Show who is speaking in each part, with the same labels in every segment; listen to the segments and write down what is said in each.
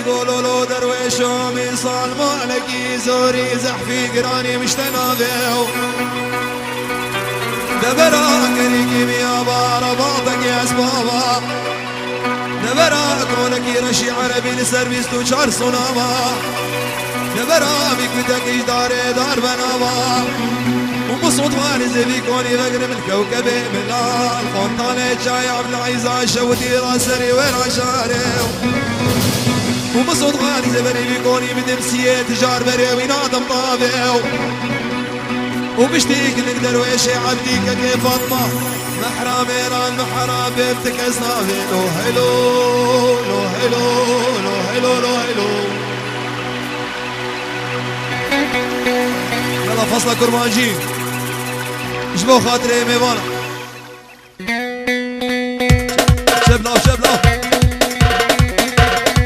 Speaker 1: قولوا له درويش ومصال مالكي زوري زحفي قراني مشتنابيو دبرا كريكي يا بارا باطك يا اسبابا دبرا كونك رشي عربي لسربيس توشار صنابا دبرا بيكتك اجداري دار بنابا ومصوت وارزي بيكوني بقرب الكوكب بالله الخنطانة جاي بالعيزة شوتي راسري وين عشاري ومصوت وارزي بري بيكوني بدمسية تجار بري وينادم طابي وبشتيك نقدر ويشي عبديك كيف فاطمة محرامي ران محرام بيبتك اسنافي لو هلو لو هلو لو هلو لو هلو يلا فصلة كرمانجي جبو خاطري ميوانا شبنا شبنا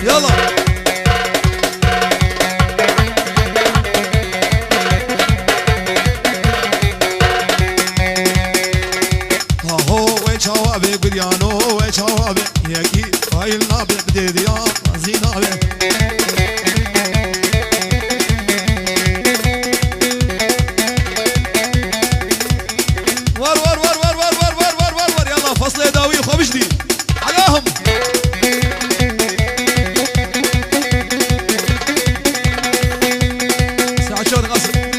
Speaker 1: يلا شوابي قريانو وشوابي ياكي هاي النابي بديديا زينابي ور ور ور ور ور ور ور ور ور ور يلا فصل داوي خبشدي عليهم ساعة شوط غصب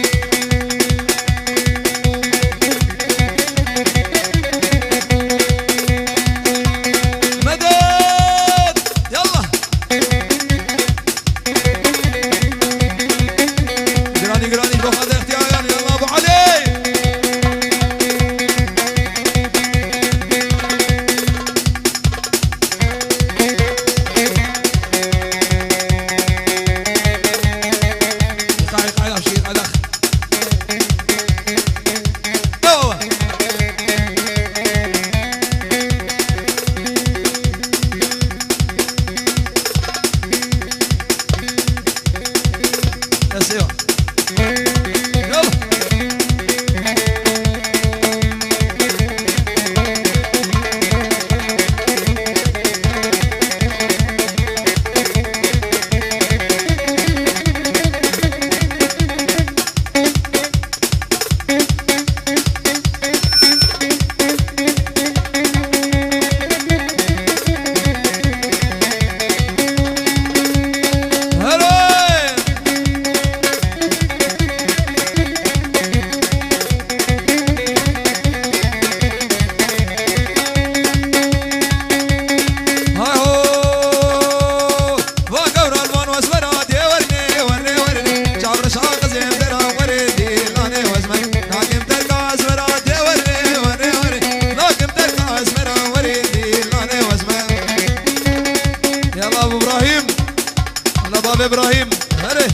Speaker 1: ابراهيم هري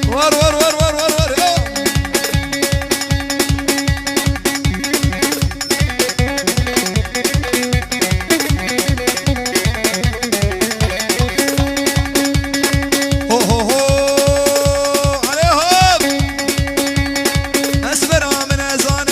Speaker 1: ور ور ور ور ور ور هو هو هو عليهم اسبر من ازانه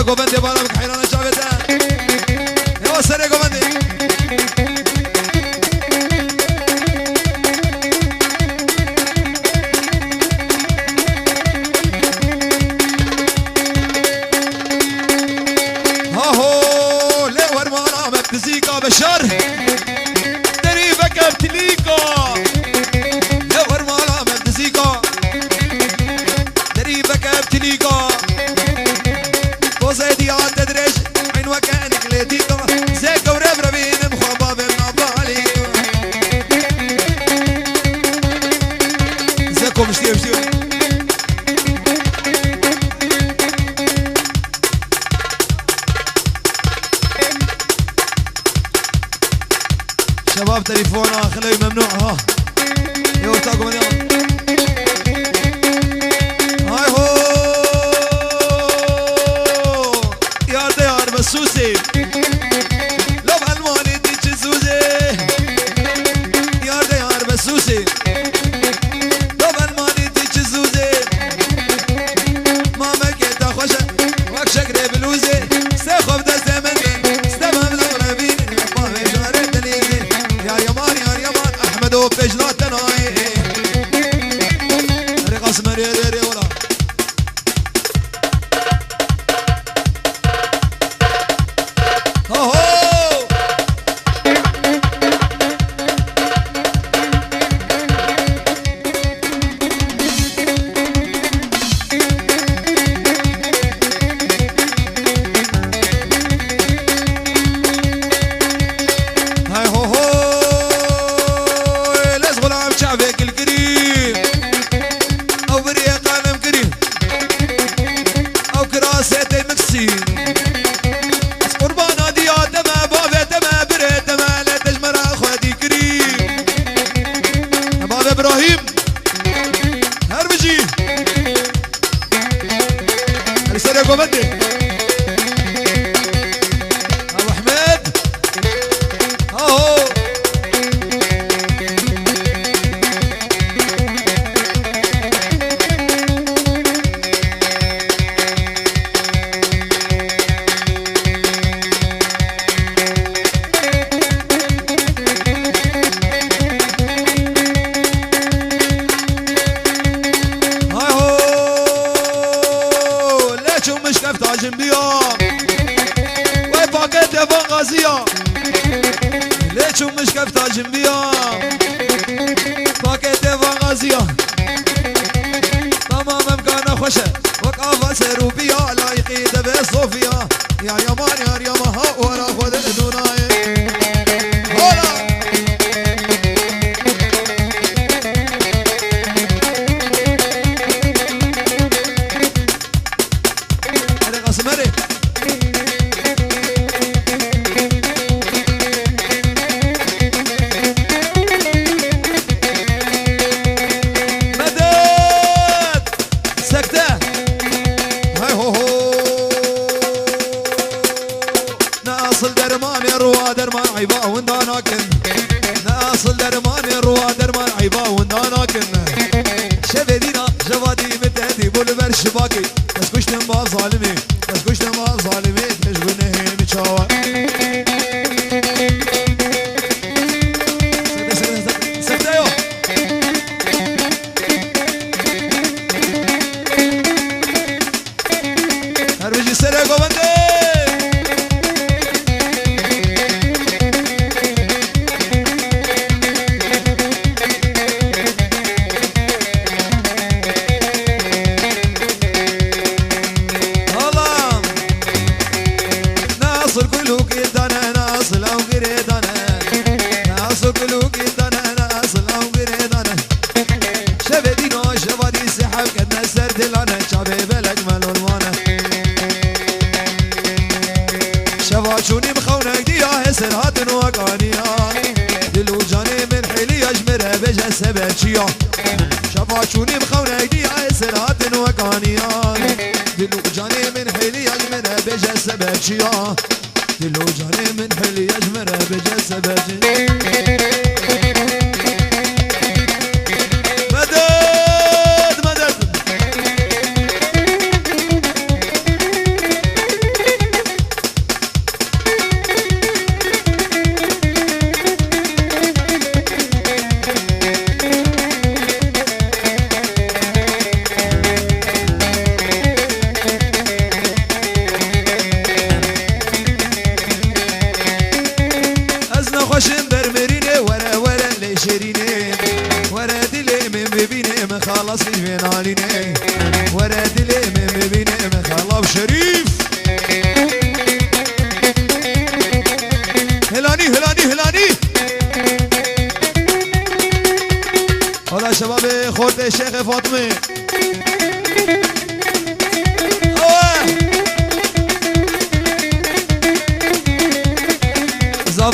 Speaker 1: قوبندي بالا بك حيرانا شافتا يا سري قوبندي هاهو لي ورمانا مبتزيكا بشر دريبك ابتليكا لي ورمانا مبتزيكا دريبك ابتليكا وزيدي عاد تدرج عين وكانك لديكا زيك ورب ربين مخباب النبالي زيكم اشتيو اشتيو شباب تليفونه خلوي ممنوع ها يو تاكم اليوم هاي هو يار ديار بسوسي لو بالماني دي سوزي يار ديار بسوسي لو بالماني دي سوزي ماما كيتا خوشة وك شكري بلوزي سيخوف دا زمني استمام دورة بيني مامي جاري دليزي يا يمان احمد وفجلات تناي رقص مريدري ولا ابراهيم هربجي هرسل يا قومندي ابو حميد اهو ليش مش كفتا جنبيا باكيت فغازيا تمام مكان خوشه وقافه سروبيا لايقي دبي صوفيا يا يمان يا يما ولا خذ دوناي هلا انا قسمري درمان عيبا ونداناكن ناصل درمان الروا درمان عيبا ونداناكن شبدينا جوادي متهدي بولبر شباكي بس كشتن با ظالمي بس كشتن با ظالمي تشغنه متشاوا سكتايو هربجي سرقو بندي شوني مخونك دي هسر هاتن وقانيا دلو جاني من حيلي اجمره بجا سبتشيا شفا شوني مخونك دي هسر هاتن وقانيا دلو جاني من حيلي اجمره بجا سبتشيا دلو جاني من حيلي اجمره بجا سبتشيا مدد.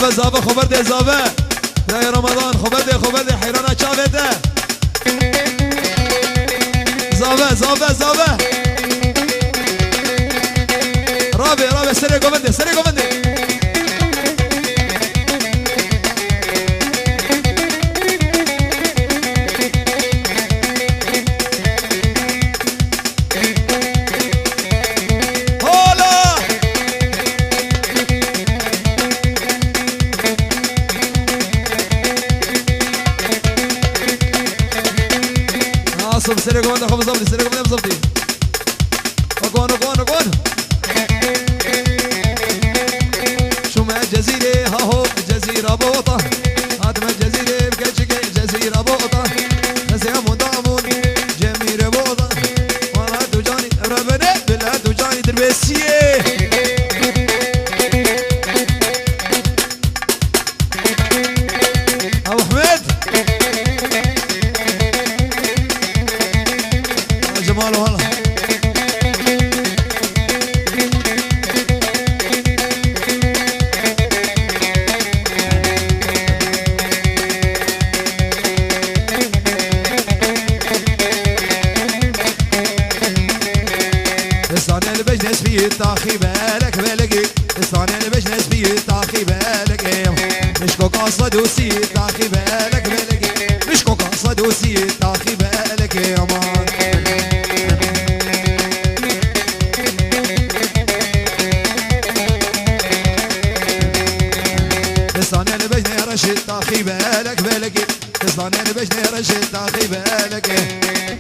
Speaker 1: زابه خبر ده زابه ده رمضان خبر ده حیرانه چاوه ده زابه رابه سره گونده سري قوانه خب زبطي سري قوانه بزبطي قوانه شو ما الجزيرة ها هو الجزيرة بوطة هات ما الجزيرة بكتشك الجزيرة بوطة نسيها مدامون جميرة بوطة وانا دوجاني ربنا بلا دوجاني دربسية أبو أحمد جماله هلا الصانع البجنس فيه الطاخي بالك الصانع البجنس فيه الطاخي بالك مشكو قصد وسي الطاخي بالك مشكو قصد وسي الطاخي بالك يا مان الصانع البجنس رشد طاخي بالك الصانع البجنس رشد طاخي بالك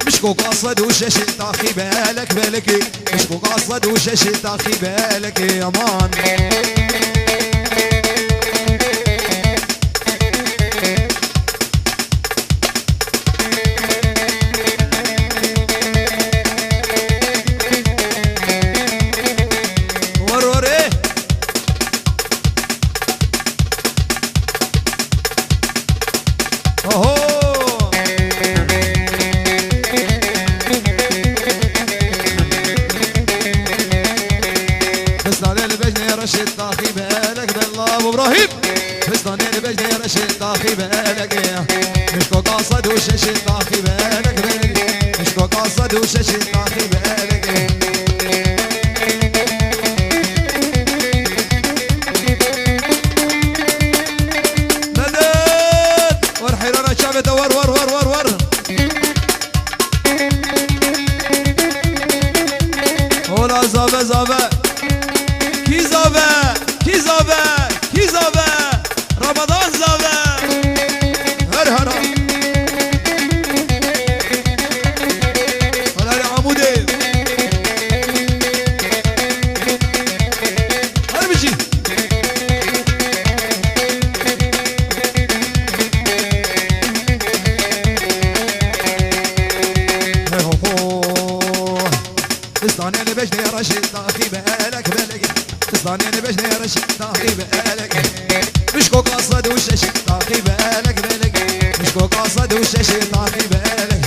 Speaker 1: مشكو قصد وشش طاخي بالك مشكو قصد وشش طاخي بالك يا مان رشد طاخي بالك بالله ابو ابراهيم فستان البجني رشد طاخي بالك مشكو قاصد وشش طاخي بالك مشكو قاصد وشش طاخي بالك مدد والحيرانة شافت ور ولا زابه کی زابه رمضان زابه هر هر عموده هر بشی استاني بجني رشد طاخي بالك استاني بجني رشد طاخي بالك مشكو قصد وشش طاخي بالك مشكو قصد وشش طاخي بالك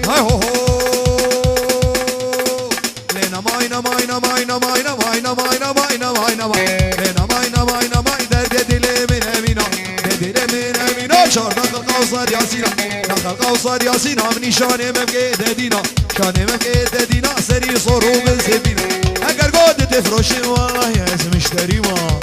Speaker 1: هاي هو لينا ماينا قوصر ياسينا نخل قوصر ياسينا مني شاني مبقي ددينا شاني مبقي ددينا سري صورو من سبينا اگر قد تفرشي والله يا اسم اشتري ما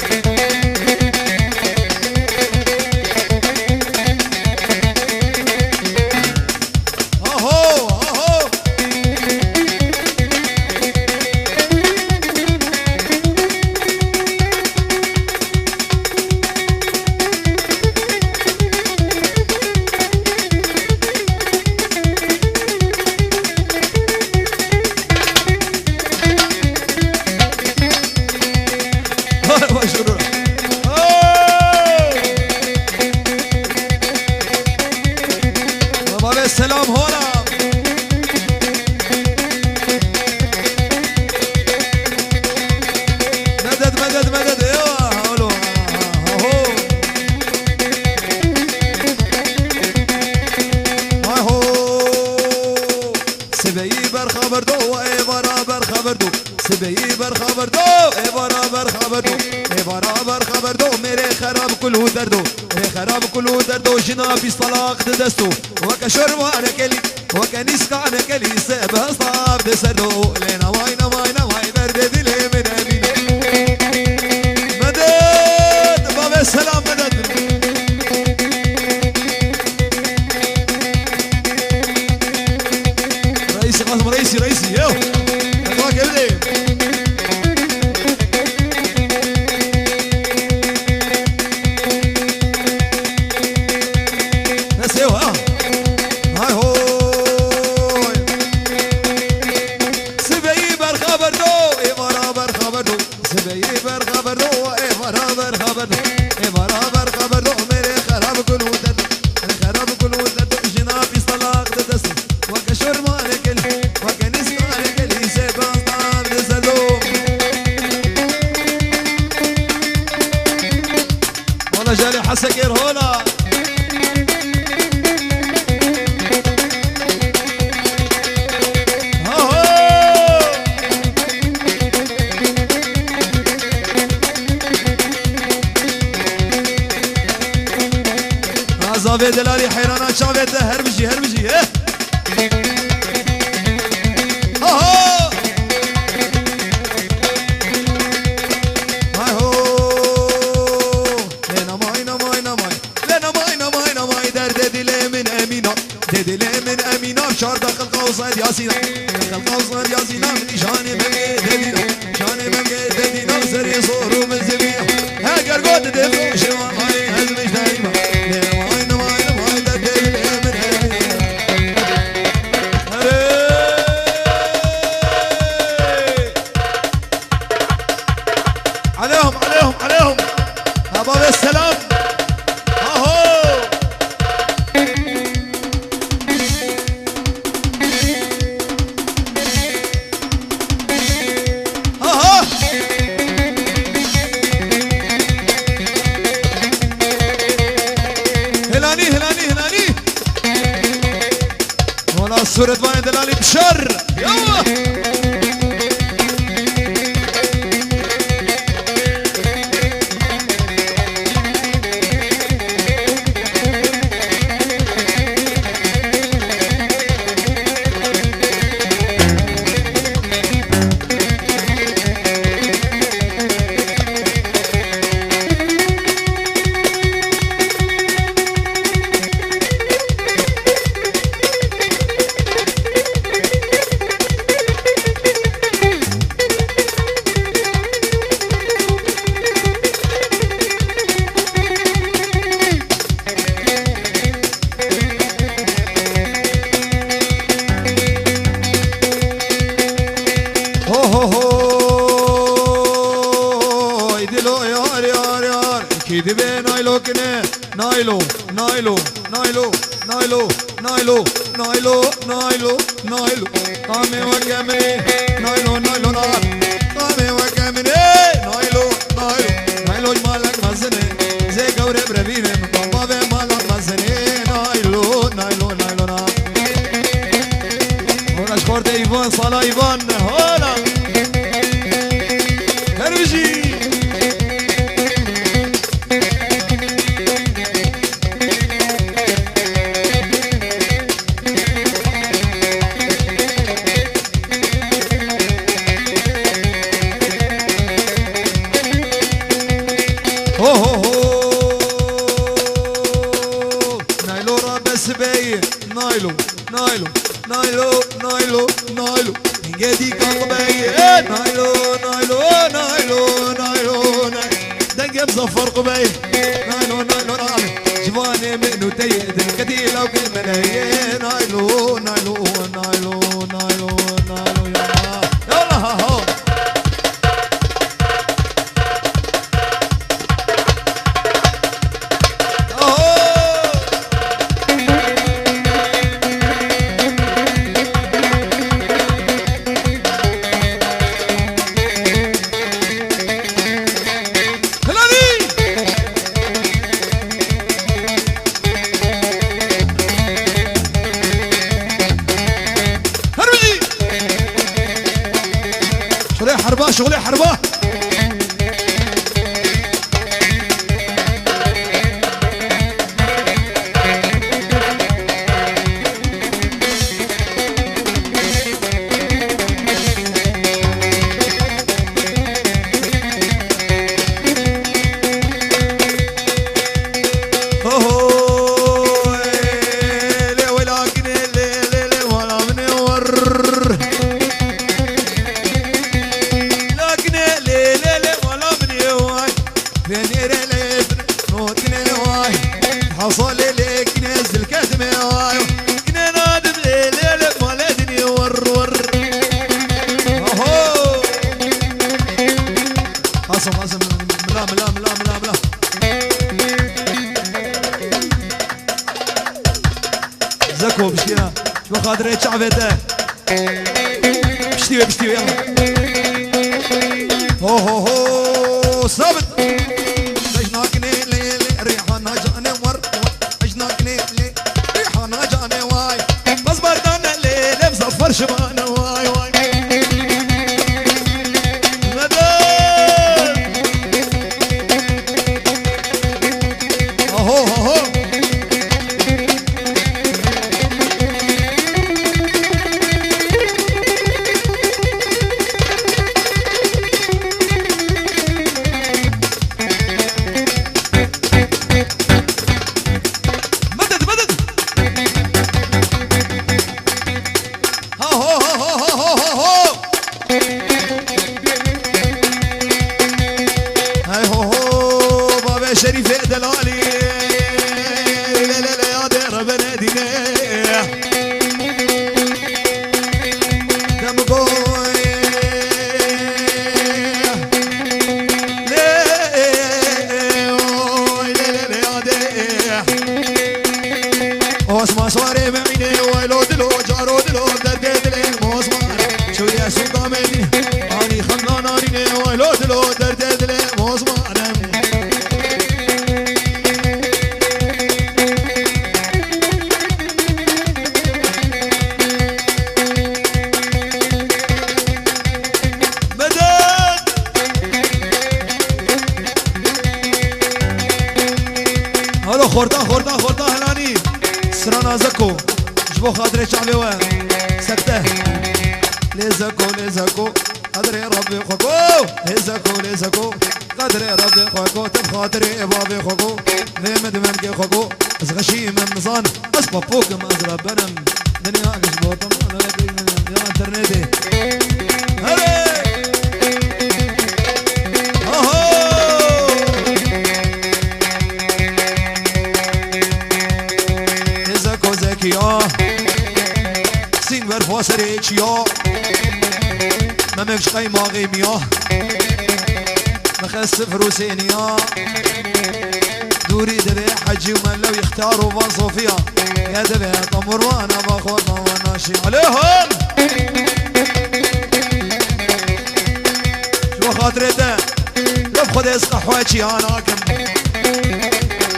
Speaker 1: ای برابر خبر دو ای برابر خبر دو میره خراب کلو دردو ای خراب کلو دردو جنابی صلاق دستو وک شرمان کلی وک نیسکان کلی سب صاف دسردو لینا وای نوای نوای برد دلی من امین مدد باب السلام مدد رئيسي قاسم رئيسي يو اخوك ابني بس يو هاي هو سبعي برخبر دو اي برابر خبر دو سبعي برخبر دو اي برابر خبر دو اي برابر خبر دو میرے خراب كل ودد خراب كل ودد جنابي صلاق ددس وكشور مالك وكنس مالك اللي سيبان طاب دسلوم والله جالي حسكر هولا زاوية دلالي حيرانات شافيته هربجي هربجي ها هو هاي هو لنا ماي نماي نماي لنا ماي نماي نماي درد دلي من امينه دلي من امينه بشار داخل قوصيد ياسينا داخل قوصيد ياسينا من شاني مبقي ددينا شاني مبقي ددينا سري صورو من زبينه ها قرقود دفو شوان هاي هزمش دايما عليهم باب السلام اهو اهو هلاني ولا صورة باين دلالي بشر يلا كيدبي نايلو كنه نايلو نايلو نايلو نايلو نايلو نايلو نايلو نايلو قامي وكامري نايلو نايلو نار قامي وكامري نايلو نايلو نايلو مالك مزني زي قوري بربيني من بابي مالك مزني نايلو نايلو نايلو نار هنا شخورت ايفان صلاة ايفان هنا هربجي نايلو رابس بي نايلو نايلو نايلو نايلو نايلو نجدي قلبي نايلو نايلو نايلو نايلو دنجب زفر قبي نايلو نايلو نايلو جواني منو تيد الكتيل او كل ملايين نايلو نايلو نايلو نايلو نايلو يلا ها شغلي حربة قاسم قاسم ملا ملا ملا ملا ملا زكو بشتيها شو خاطر شعبته بشتيها بشتيها يلا هو هو هو ثابت عجناكني لي ريحانها جاني ور عجناكني لي ريحانها جاني واي بس بردنا لي مزفر شبانه واي واي شريف دلالي لا لا لا يا دير بنادينا دم قوي لا لا لا يا دير واسمع صاري بعيني ويلو دلو جارو دلو دردد الموسمان شو يا سوق مني اني خلنا ناريني ويلو دلو دردد الموسمان خورتا هلاني سرانا زكو جبو خاطري شعبي وين سكته لي زكو قدري ربي خوكو لي زكو قدري ربي خوكو تبخاطري بابي خوكو نيمد منكي خوكو ازغشي من نظان اسبابوك مازرا بنم دنيا قشبوطم يا انترنتي هلي يا سين برفاسريك يا ما مكش قيمة غيميا مخس فروسين يا دوري دبي حجي ومن لو يختاروا بنصوفيا يا دبي طمر وانا باخذ وانا شي عليهم شو خاطرته لو خذ اسقحواتي انا كم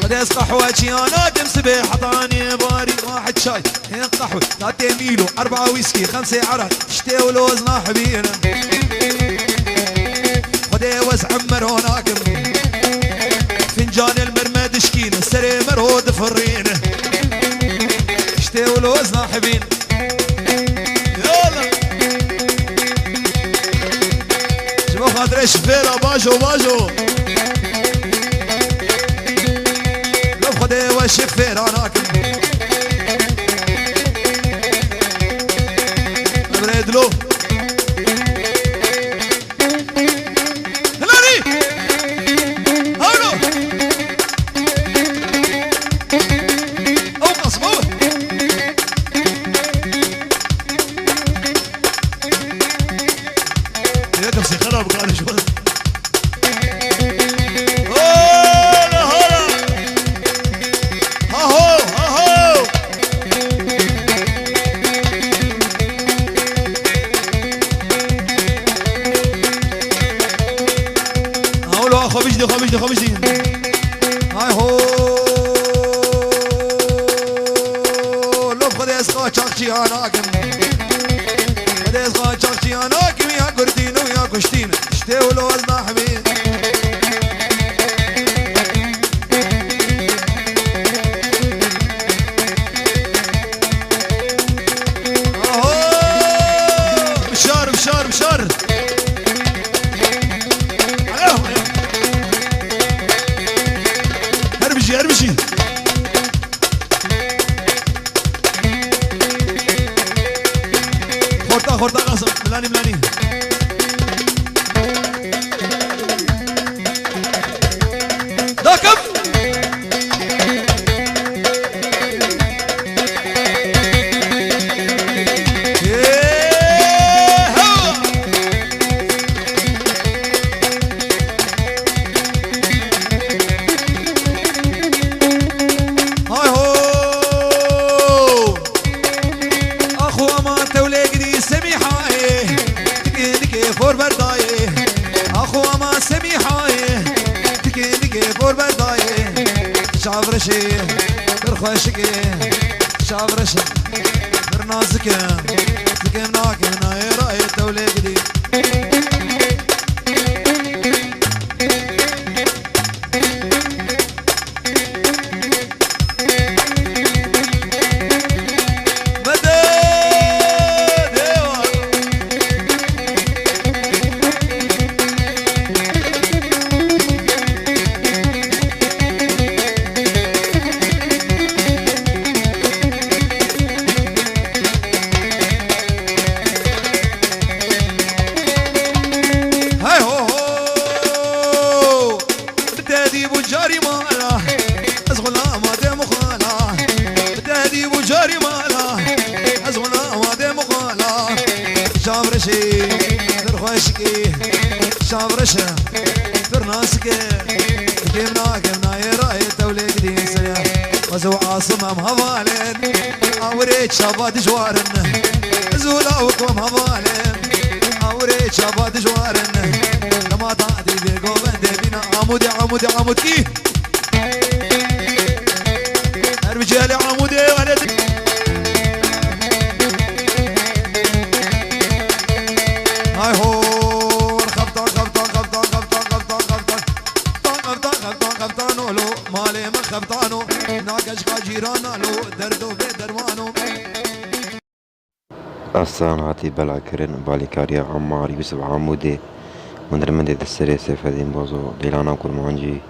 Speaker 1: قديس قحوتي انا دم سبيح عطاني باري واحد شاي قحوة 3 ميلو 4 ويسكي 5 عرق شتي ولوز ما حبينا قدي وزعمر هناك فنجان المرمد شكينه سري مرود فرينه شتي ولوز ما حبينا يلا شباب خاطر شفيره باجو خدي والشفير انا ابرد له هلاني هاولو او قصبوه يا كبسي خرب قال شو خمجدي هاي هو لو خدي اسقا تشاكشي انا كم خدي اسقا تشاكشي انا كم يا قردين ويا كشتين شتي ولو ازنا حبيب بشار هربشي خورتا قاسم ملاني دمي حايه تكي نكي بور بردايه شافرشي برخوشكي شافرشي برنازكي سكم ناكي ناي راي الدولة قدي شافرشي درخوشكي شافرشة فرناسكي كيمنا كيمنا يراي الدولة قدي سريع وزو عاصمة مهوالين اوريت شابات جوارن زولا وكم هوالين اوريت شابات جوارن لما تعدي بيقو بندي بينا عمودي عمودي عمودكي الرجال عمودي ولد هاي هو خبطان خبطان خبطان خبطان خبطان خبطان خبطان خبطان خبطان ولو مالي من خبطانو ناقش جيرانا لو دردو في دروانو
Speaker 2: أصلا هاتي بلع كرن بالي كاريا عمار يوسف عمودي من درمندي السري سيف هذين بوزو ديلانا كل مانجي